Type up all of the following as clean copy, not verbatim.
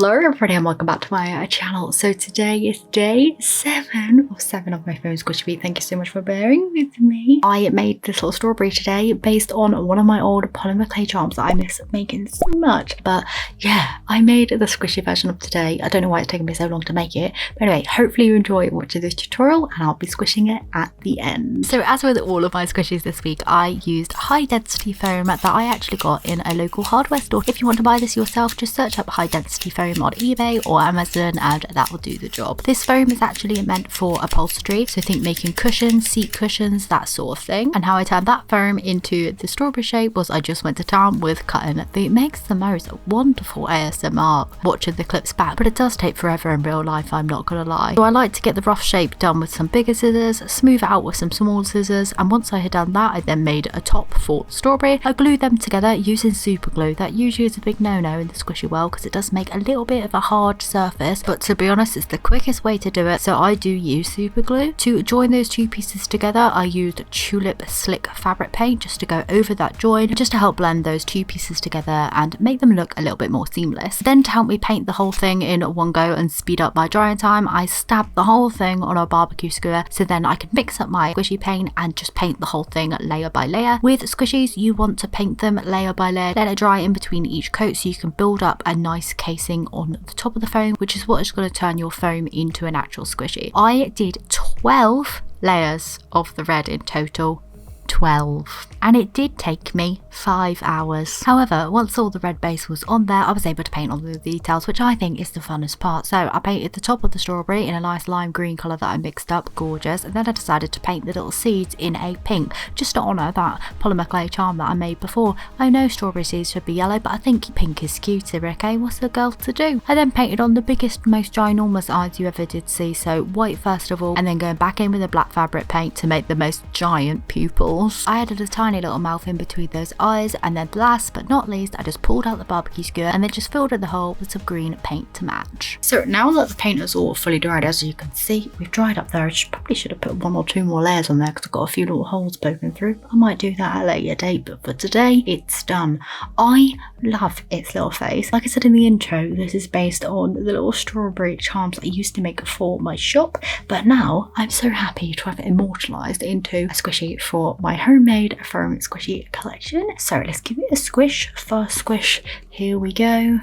Hello everybody and welcome back to my channel. So today is day 7 of my phone squishy feet. Thank you so much for bearing with me. I made this little strawberry today based on one of my old polymer clay charms that I miss making so much. But yeah, I made the squishy version of today. I don't know why it's taken me so long to make it. But anyway, hopefully you enjoy watching this tutorial and I'll be squishing it at the end. So as with all of my squishies this week, I used high density foam that I actually got in a local hardware store. If you want to buy this yourself, just search up high density foam on eBay or Amazon and that will do the job. This foam is actually meant for upholstery, so think making cushions, seat cushions, that sort of thing. And how I turned that foam into the strawberry shape was I just went to town with cutting. It makes the most wonderful ASMR watching the clips back, but it does take forever in real life, I'm not gonna lie. So I like to get the rough shape done with some bigger scissors, smooth it out with some small scissors, and once I had done that I then made a top for the strawberry. I glued them together using super glue. That usually is a big no-no in the squishy world because it does make a little bit of a hard surface, but to be honest it's the quickest way to do it, so I do use super glue. To join those two pieces together I used tulip slick fabric paint just to go over that join, just to help blend those two pieces together and make them look a little bit more seamless. Then to help me paint the whole thing in one go and speed up my drying time, I stabbed the whole thing on a barbecue skewer so then I can mix up my squishy paint and just paint the whole thing layer by layer. With squishies you want to paint them layer by layer, let it dry in between each coat so you can build up a nice casing on the top of the foam, which is what is going to turn your foam into an actual squishy. I did 12 layers of the red in total. 12, and it did take me 5 hours. However, once all the red base was on there I was able to paint all the details, which I think is the funnest part. So I painted the top of the strawberry in a nice lime green colour that I mixed up, gorgeous, and then I decided to paint the little seeds in a pink just to honour that polymer clay charm that I made before. I know strawberry seeds should be yellow, but I think pink is cuter, okay? What's a girl to do? I then painted on the biggest, most ginormous eyes you ever did see, so white first of all, and then going back in with a black fabric paint to make the most giant pupils. I added a tiny little mouth in between those eyes, and then last but not least I just pulled out the barbecue skewer and then just filled in the hole with some green paint to match. So now that the paint is all fully dried, as you can see we've dried up there. I probably should have put 1 or 2 more layers on there because I've got a few little holes poking through. I might do that at a later date, but for today it's done. I love its little face. Like I said in the intro, this is based on the little strawberry charms I used to make for my shop, but now I'm so happy to have it immortalised into a squishy for my homemade foam squishy collection. So let's give it a squish. First squish, here we go.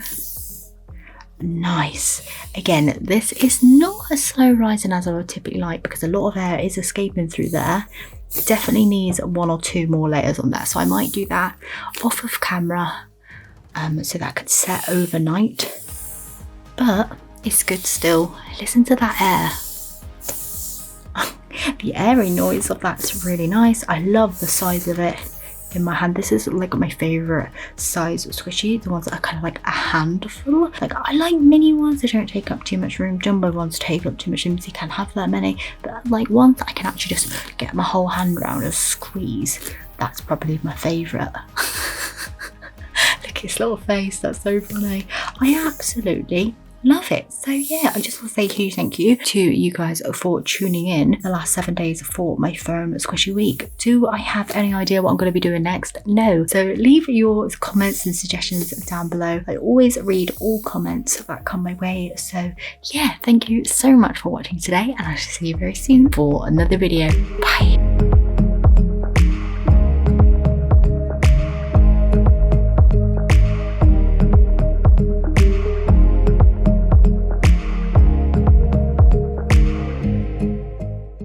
Nice. Again, this is not as slow rising as I would typically like because a lot of air is escaping through there. It definitely needs 1 or 2 more layers on there, so I might do that off of camera so that could set overnight, but it's good still. Listen to that air. The airy noise of that's really nice. I love the size of it in my hand. This is like my favorite size of squishy, the ones that are kind of like a handful. Like I like mini ones, they don't take up too much room. Jumbo ones take up too much room, so you can't have that many, but like ones I can actually just get my whole hand around and squeeze. That's probably my favorite. Look at his little face, that's so funny. I absolutely love it. So yeah, I just want to say a huge thank you to you guys for tuning in the last 7 days for my foam squishy week. Do I have any idea what I'm going to be doing next? No. So leave your comments and suggestions down below. I always read all comments that come my way. So yeah, thank you so much for watching today and I shall see you very soon for another video. Bye.